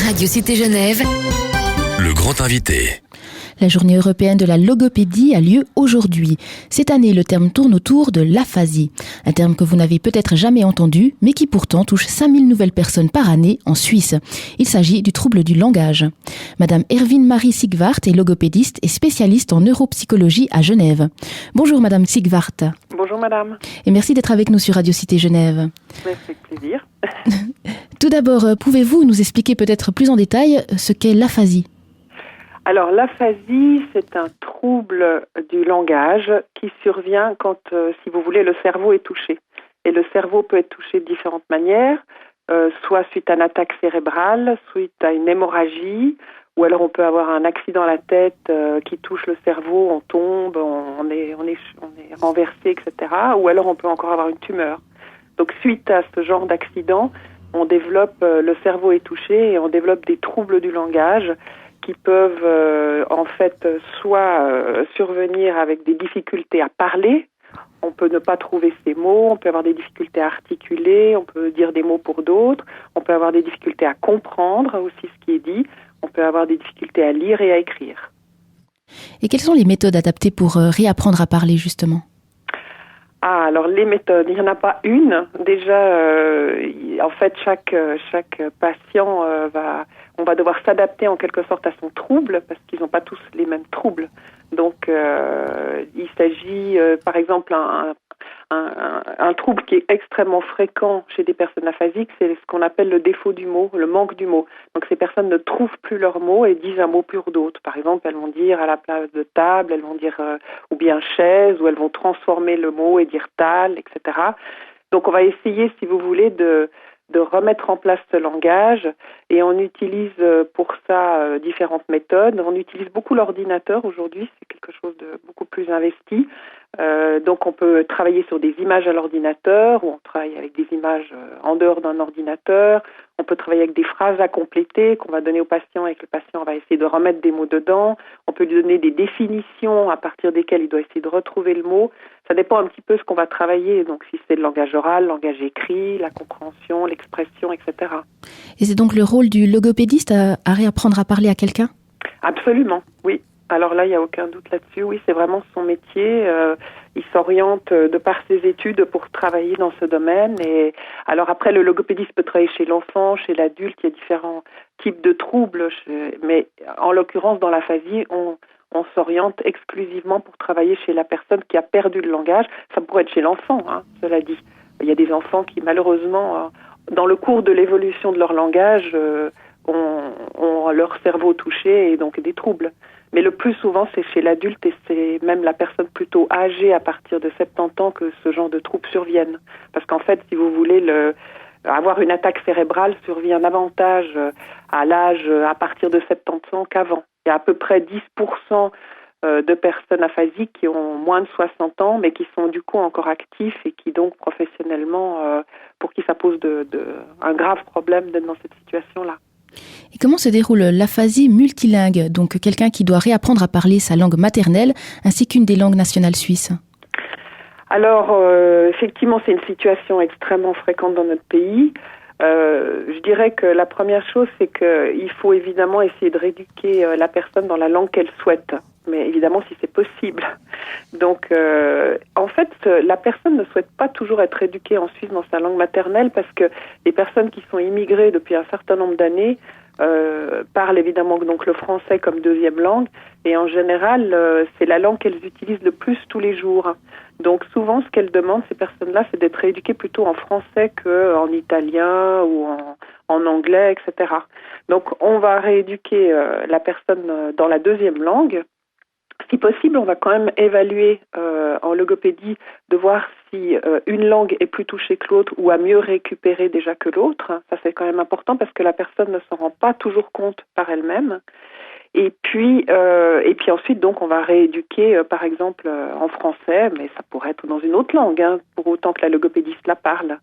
Radio Cité Genève, Le grand invité. La journée européenne de la logopédie a lieu aujourd'hui. Cette année, le terme tourne autour de l'aphasie. Un terme que vous n'avez peut-être jamais entendu, mais qui pourtant touche 5000 nouvelles personnes par année en Suisse. Il s'agit du trouble du langage. Madame Erwin Marie Sigwart est logopédiste et spécialiste en neuropsychologie à Genève. Bonjour Madame Sigwart. Bonjour madame. Et merci d'être avec nous sur Radio Cité Genève. Avec plaisir. Tout d'abord, pouvez-vous nous expliquer peut-être plus en détail ce qu'est l'aphasie ? Alors l'aphasie, c'est un trouble du langage qui survient quand, si vous voulez, le cerveau est touché. Et le cerveau peut être touché de différentes manières, soit suite à une attaque cérébrale, suite à une hémorragie, ou alors on peut avoir un accident à la tête qui touche le cerveau, on tombe, on est renversé, etc. Ou alors on peut encore avoir une tumeur. Donc suite à ce genre d'accident, on développe, le cerveau est touché et on développe des troubles du langage qui peuvent en fait soit survenir avec des difficultés à parler, on peut ne pas trouver ses mots, on peut avoir des difficultés à articuler, on peut dire des mots pour d'autres, on peut avoir des difficultés à comprendre aussi ce qui est dit, on peut avoir des difficultés à lire et à écrire. Et quelles sont les méthodes adaptées pour réapprendre à parler justement ? Alors les méthodes, il n'y en a pas une. Déjà, en fait, chaque patient on va devoir s'adapter en quelque sorte à son trouble parce qu'ils n'ont pas tous les mêmes troubles. Donc, il s'agit, par exemple, un trouble qui est extrêmement fréquent chez des personnes aphasiques, c'est ce qu'on appelle le défaut du mot, le manque du mot. Donc, ces personnes ne trouvent plus leurs mots et disent un mot pour d'autres. Par exemple, elles vont dire à la place de table, elles vont dire ou bien chaise, ou elles vont transformer le mot et dire tal, etc. Donc, on va essayer, si vous voulez, de remettre en place ce langage et on utilise pour ça différentes méthodes. On utilise beaucoup l'ordinateur aujourd'hui, c'est quelque chose de beaucoup plus investi. Donc on peut travailler sur des images à l'ordinateur ou on travaille avec des images en dehors d'un ordinateur. On peut travailler avec des phrases à compléter qu'on va donner au patient et que le patient va essayer de remettre des mots dedans. On peut lui donner des définitions à partir desquelles il doit essayer de retrouver le mot. Ça dépend un petit peu de ce qu'on va travailler. Donc si c'est le langage oral, le langage écrit, la compréhension, l'expression, etc. Et c'est donc le rôle du logopédiste à réapprendre à parler à quelqu'un ? Absolument, oui. Alors là, il n'y a aucun doute là-dessus. Oui, c'est vraiment son métier. Il s'oriente de par ses études pour travailler dans ce domaine. Et alors après, le logopédiste peut travailler chez l'enfant, chez l'adulte. Il y a différents types de troubles. Mais en l'occurrence, dans l'aphasie, on s'oriente exclusivement pour travailler chez la personne qui a perdu le langage. Ça pourrait être chez l'enfant, cela dit. Il y a des enfants qui, malheureusement, dans le cours de l'évolution de leur langage, ont leur cerveau touché et donc des troubles. Mais le plus souvent, c'est chez l'adulte et c'est même la personne plutôt âgée à partir de 70 ans que ce genre de troubles surviennent. Parce qu'en fait, si vous voulez, avoir une attaque cérébrale survient davantage à l'âge à partir de 70 ans qu'avant. Il y a à peu près 10% de personnes aphasiques qui ont moins de 60 ans, mais qui sont du coup encore actifs et qui donc professionnellement, pour qui ça pose un grave problème d'être dans cette situation-là. Et comment se déroule l'aphasie multilingue, donc quelqu'un qui doit réapprendre à parler sa langue maternelle ainsi qu'une des langues nationales suisses ? Alors, effectivement, c'est une situation extrêmement fréquente dans notre pays. Je dirais que la première chose, c'est qu'il faut évidemment essayer de rééduquer la personne dans la langue qu'elle souhaite. Mais évidemment, si c'est possible. Donc, en fait, la personne ne souhaite pas toujours être éduquée en Suisse dans sa langue maternelle parce que les personnes qui sont immigrées depuis un certain nombre d'années parlent évidemment donc le français comme deuxième langue et en général, c'est la langue qu'elles utilisent le plus tous les jours. Donc, souvent, ce qu'elles demandent, ces personnes-là, c'est d'être rééduquées plutôt en français qu'en italien ou en anglais, etc. Donc, on va rééduquer la personne dans la deuxième langue. Si possible, on va quand même évaluer en logopédie de voir si une langue est plus touchée que l'autre ou a mieux récupéré déjà que l'autre. Ça, c'est quand même important parce que la personne ne s'en rend pas toujours compte par elle-même. Et puis ensuite, donc, on va rééduquer, par exemple, en français, mais ça pourrait être dans une autre langue, pour autant que la logopédiste la parle.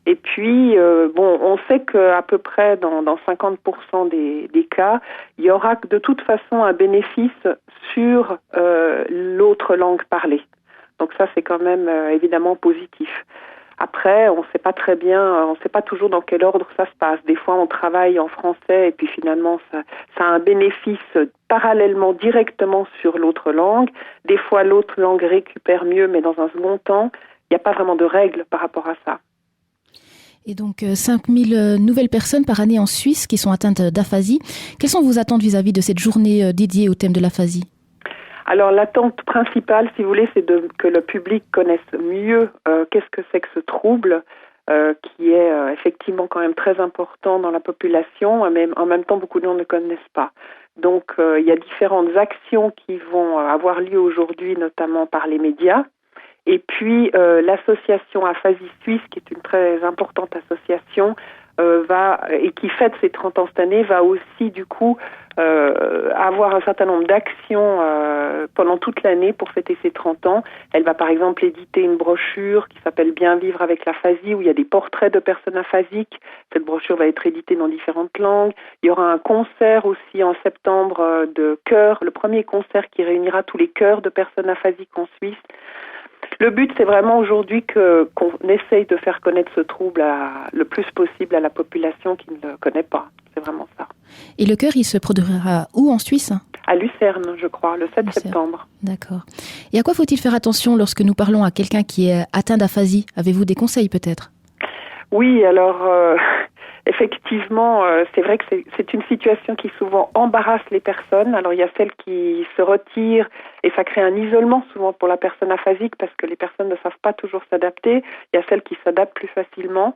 Et puis, on sait qu'à peu près dans 50% des cas, il y aura de toute façon un bénéfice sur l'autre langue parlée. Donc ça, c'est quand même évidemment positif. Après, on ne sait pas très bien, on ne sait pas toujours dans quel ordre ça se passe. Des fois, on travaille en français et puis finalement, ça a un bénéfice parallèlement, directement sur l'autre langue. Des fois, l'autre langue récupère mieux, mais dans un second temps, il n'y a pas vraiment de règles par rapport à ça. Et donc 5000 nouvelles personnes par année en Suisse qui sont atteintes d'aphasie. Quelles sont vos attentes vis-à-vis de cette journée dédiée au thème de l'aphasie ? Alors l'attente principale, si vous voulez, c'est que le public connaisse mieux qu'est-ce que c'est que ce trouble qui est effectivement quand même très important dans la population, mais en même temps beaucoup de gens ne connaissent pas. Donc il y a différentes actions qui vont avoir lieu aujourd'hui, notamment par les médias. Et puis l'association Aphasie Suisse, qui est une très importante association, et qui fête ses 30 ans cette année, va aussi du coup avoir un certain nombre d'actions pendant toute l'année pour fêter ses 30 ans. Elle va par exemple éditer une brochure qui s'appelle Bien vivre avec l'aphasie, où il y a des portraits de personnes aphasiques. Cette brochure va être éditée dans différentes langues. Il y aura un concert aussi en septembre de chœurs, le premier concert qui réunira tous les chœurs de personnes aphasiques en Suisse. Le but, c'est vraiment aujourd'hui qu'on essaye de faire connaître ce trouble le plus possible à la population qui ne le connaît pas. C'est vraiment ça. Et le chœur, il se produira où en Suisse ? À Lucerne, je crois, le 7 Lucerne. septembre. D'accord. Et à quoi faut-il faire attention lorsque nous parlons à quelqu'un qui est atteint d'aphasie ? Avez-vous des conseils peut-être ? Oui, alors effectivement, c'est vrai que c'est une situation qui souvent embarrasse les personnes. Alors il y a celles qui se retirent et ça crée un isolement souvent pour la personne aphasique parce que les personnes ne savent pas toujours s'adapter. Il y a celles qui s'adaptent plus facilement.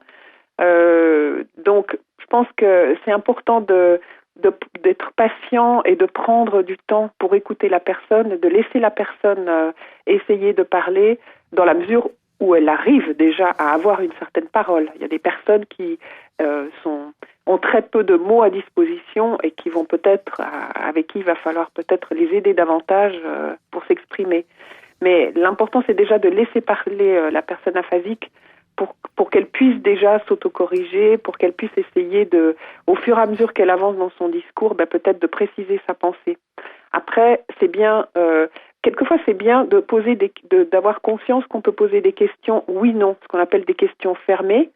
Donc je pense que c'est important d'être patient et de prendre du temps pour écouter la personne, de laisser la personne essayer de parler dans la mesure où elle arrive déjà à avoir une certaine parole. Il y a des personnes qui ont très peu de mots à disposition et qui vont avec qui il va falloir peut-être les aider davantage pour s'exprimer. Mais l'important, c'est déjà de laisser parler la personne aphasique pour qu'elle puisse déjà s'autocorriger, pour qu'elle puisse essayer au fur et à mesure qu'elle avance dans son discours, peut-être de préciser sa pensée. Après, c'est bien, quelquefois c'est bien d'avoir conscience qu'on peut poser des questions oui/non, ce qu'on appelle des questions fermées.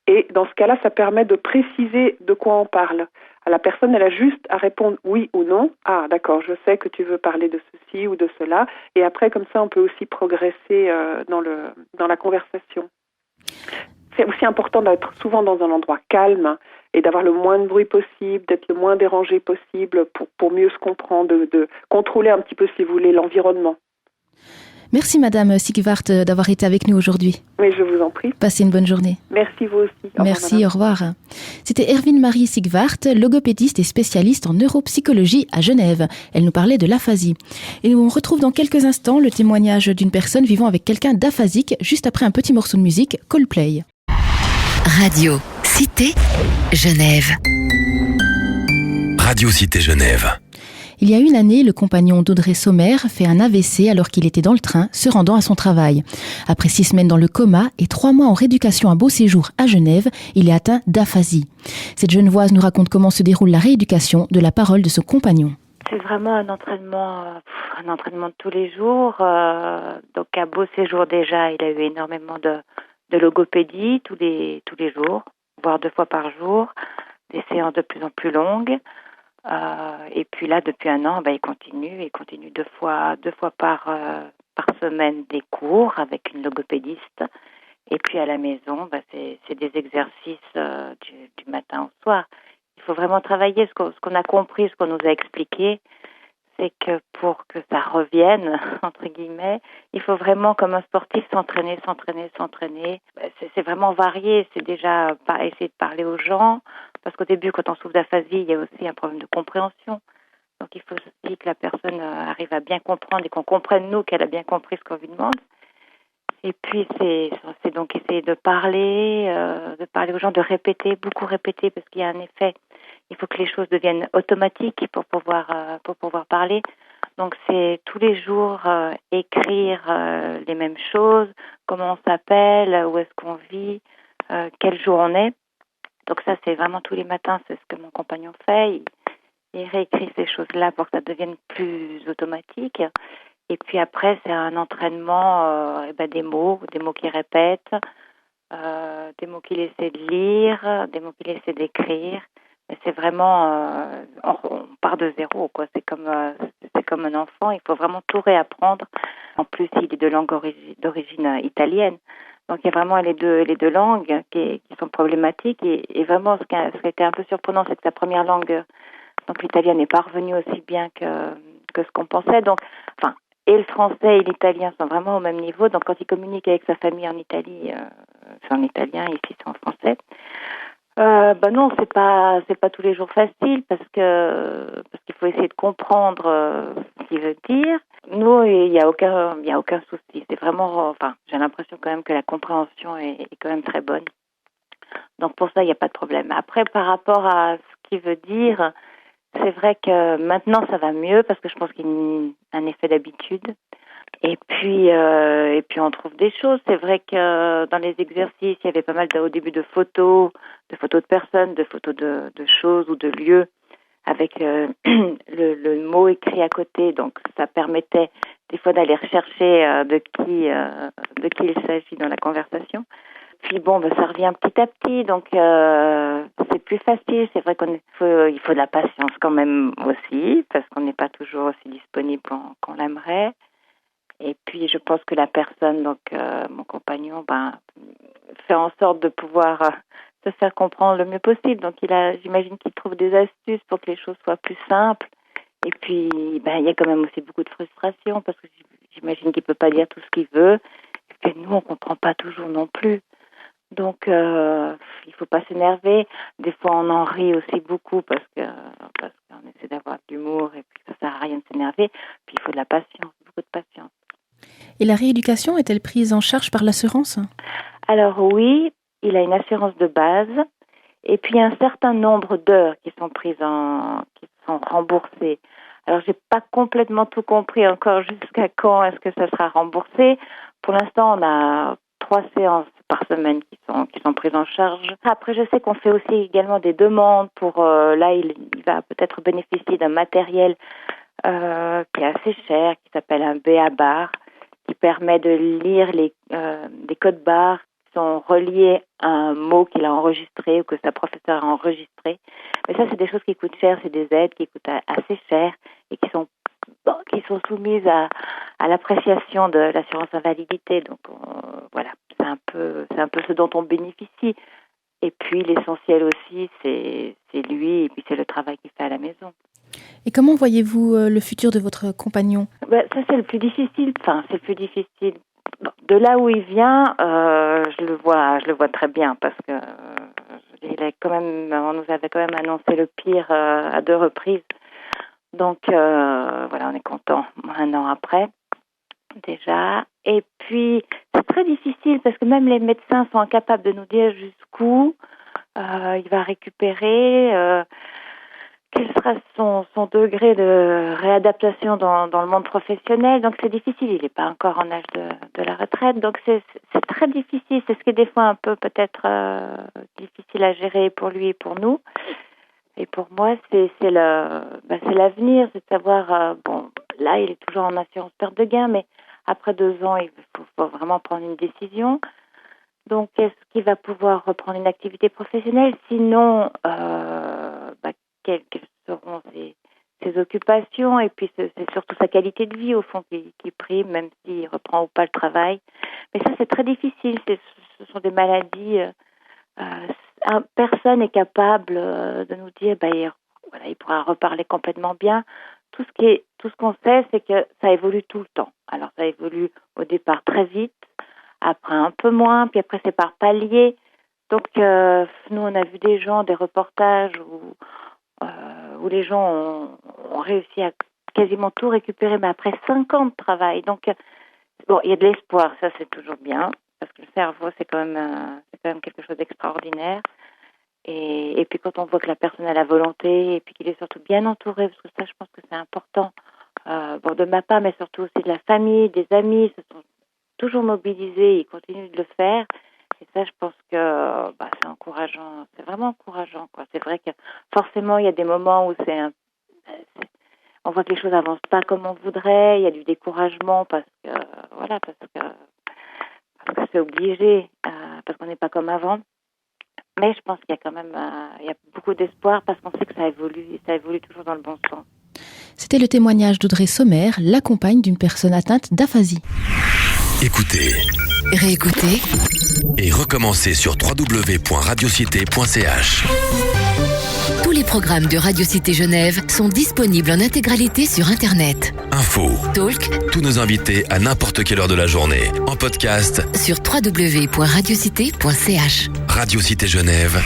Et dans ce cas-là, ça permet de préciser de quoi on parle. La personne, elle a juste à répondre oui ou non. Ah, d'accord, je sais que tu veux parler de ceci ou de cela. Et après, comme ça, on peut aussi progresser dans la conversation. C'est aussi important d'être souvent dans un endroit calme et d'avoir le moins de bruit possible, d'être le moins dérangé possible pour mieux se comprendre, de contrôler un petit peu, si vous voulez, l'environnement. Merci Madame Sigvart d'avoir été avec nous aujourd'hui. Oui, je vous en prie. Passez une bonne journée. Merci vous aussi. Merci, au revoir. C'était Erwin Marie Sigvart, logopédiste et spécialiste en neuropsychologie à Genève. Elle nous parlait de l'aphasie. Et on retrouve dans quelques instants le témoignage d'une personne vivant avec quelqu'un d'aphasique, juste après un petit morceau de musique, Coldplay. Radio Cité Genève. Radio Cité Genève. Il y a une année, le compagnon d'Audrey Sommer fait un AVC alors qu'il était dans le train, se rendant à son travail. Après 6 semaines dans le coma et 3 mois en rééducation à Beauséjour à Genève, il est atteint d'aphasie. Cette Genevoise nous raconte comment se déroule la rééducation de la parole de son compagnon. C'est vraiment un entraînement de tous les jours. Donc à Beauséjour déjà, il a eu énormément de logopédie tous les jours, voire 2 fois par jour, des séances de plus en plus longues. Et puis là, depuis 1 an, il continue 2 fois par semaine des cours avec une logopédiste. Et puis à la maison, c'est des exercices du matin au soir. Il faut vraiment travailler ce qu'on a compris, ce qu'on nous a expliqué, c'est que pour que ça revienne, entre guillemets, il faut vraiment, comme un sportif, s'entraîner. C'est vraiment varié. C'est déjà essayer de parler aux gens, parce qu'au début, quand on souffre d'aphasie, il y a aussi un problème de compréhension. Donc il faut aussi que la personne arrive à bien comprendre et qu'on comprenne, nous, qu'elle a bien compris ce qu'on lui demande. Et puis, c'est donc essayer de parler aux gens, de beaucoup répéter, parce qu'il y a un effet. Il faut que les choses deviennent automatiques pour pouvoir parler. Donc, c'est tous les jours écrire les mêmes choses, comment on s'appelle, où est-ce qu'on vit, quel jour on est. Donc ça, c'est vraiment tous les matins, c'est ce que mon compagnon fait. Il réécrit ces choses-là pour que ça devienne plus automatique. Et puis après, c'est un entraînement des mots qu'il répète. des mots qu'il essaie de lire, des mots qu'il essaie d'écrire. Mais c'est vraiment, on part de zéro, quoi. C'est comme un enfant. Il faut vraiment tout réapprendre. En plus, il est de langue d'origine italienne. Donc il y a vraiment les deux langues qui sont problématiques. Et vraiment, ce qui a été un peu surprenant, c'est que sa première langue, donc l'italien, n'est pas revenu aussi bien que ce qu'on pensait. Donc, enfin, et le français et l'italien sont vraiment au même niveau. Donc quand il communique avec sa famille en Italie, c'est en italien, ici c'est en français. Non, c'est pas tous les jours facile parce qu'il faut essayer de comprendre ce qu'il veut dire. Nous, il y a aucun souci. C'est vraiment, enfin, j'ai l'impression quand même que la compréhension est quand même très bonne. Donc pour ça, il n'y a pas de problème. Après, par rapport à ce qu'il veut dire, c'est vrai que maintenant ça va mieux parce que je pense qu'il y a un effet d'habitude. Et puis on trouve des choses. C'est vrai que dans les exercices, il y avait pas mal au début de photos de personnes, de photos de choses ou de lieux avec le mot écrit à côté. Donc ça permettait des fois d'aller rechercher de qui il s'agit dans la conversation. Puis ça revient petit à petit, donc c'est plus facile. C'est vrai qu'il faut de la patience quand même aussi, parce qu'on n'est pas toujours aussi disponible qu'on l'aimerait. Et puis je pense que la personne, donc mon compagnon, fait en sorte de pouvoir se faire comprendre le mieux possible. Donc j'imagine qu'il trouve des astuces pour que les choses soient plus simples. Et puis il y a quand même aussi beaucoup de frustration, parce que j'imagine qu'il peut pas dire tout ce qu'il veut, et que nous on comprend pas toujours non plus. Donc il faut pas s'énerver. Des fois on en rit aussi beaucoup parce qu'on essaie d'avoir de l'humour, et puis ça sert à rien de s'énerver. Puis il faut de la patience, beaucoup de patience. Et la rééducation est-elle prise en charge par l'assurance ? Alors oui, il a une assurance de base, et puis un certain nombre d'heures qui sont remboursées. Alors j'ai pas complètement tout compris encore jusqu'à quand est-ce que ça sera remboursé. Pour l'instant, on a 3 séances par semaine qui sont prises en charge. Après, je sais qu'on fait aussi également des demandes pour là il va peut-être bénéficier d'un matériel qui est assez cher, qui s'appelle un BA-bar, qui permet de lire des codes barres qui sont reliés à un mot qu'il a enregistré ou que sa professeure a enregistré. Mais ça, c'est des choses qui coûtent cher, c'est des aides qui coûtent assez cher et qui sont soumises à l'appréciation de l'assurance invalidité. Donc voilà, c'est un peu ce dont on bénéficie. Et puis l'essentiel aussi, c'est lui, et puis c'est le travail qu'il fait à la maison. Et comment voyez-vous le futur de votre compagnon ? Ça, c'est le plus difficile. Enfin, c'est le plus difficile. De là où il vient, je le vois très bien, parce que on nous avait quand même annoncé le pire à 2 reprises. Donc voilà, on est content 1 an après déjà. Et puis c'est très difficile parce que même les médecins sont incapables de nous dire jusqu'où il va récupérer. Quel sera son degré de réadaptation dans le monde professionnel. Donc c'est difficile, il n'est pas encore en âge de la retraite, donc c'est très difficile. C'est ce qui est des fois un peu peut-être difficile à gérer pour lui et pour nous. Et pour moi, c'est l'avenir, c'est de savoir, là il est toujours en assurance perte de gain, mais après 2 ans, il faut vraiment prendre une décision. Donc, est-ce qu'il va pouvoir reprendre une activité professionnelle? Sinon, quelles seront ses occupations? Et puis, c'est surtout sa qualité de vie, au fond, qui prime, même s'il reprend ou pas le travail. Mais ça, c'est très difficile. Ce sont des maladies... personne n'est capable de nous dire il pourra reparler complètement bien. Tout ce qu'on sait, c'est que ça évolue tout le temps. Alors, ça évolue au départ très vite, après un peu moins, puis après c'est par palier. Donc nous on a vu des reportages où les gens ont réussi à quasiment tout récupérer, mais après 5 ans de travail. Donc il y a de l'espoir, ça c'est toujours bien, parce que le cerveau c'est quand même quelque chose d'extraordinaire. Et puis quand on voit que la personne a la volonté, et puis qu'il est surtout bien entouré, parce que ça je pense que c'est important, de ma part, mais surtout aussi de la famille, des amis, se sont toujours mobilisés, ils continuent de le faire. Et ça, je pense que c'est encourageant, c'est vraiment encourageant, quoi. C'est vrai que forcément, il y a des moments où on voit que les choses avancent pas comme on voudrait, il y a du découragement parce que c'est obligé, parce qu'on n'est pas comme avant. Mais je pense qu'il y a quand même il y a beaucoup d'espoir parce qu'on sait que ça évolue toujours dans le bon sens. C'était le témoignage d'Audrey Sommer, la compagne d'une personne atteinte d'aphasie. Écoutez, réécoutez et recommencez sur www.radiocité.ch. Tous les programmes de Radio Cité Genève sont disponibles en intégralité sur Internet. Info, Talk, tous nos invités à n'importe quelle heure de la journée, en podcast sur www.radiocité.ch. Radio Cité Genève.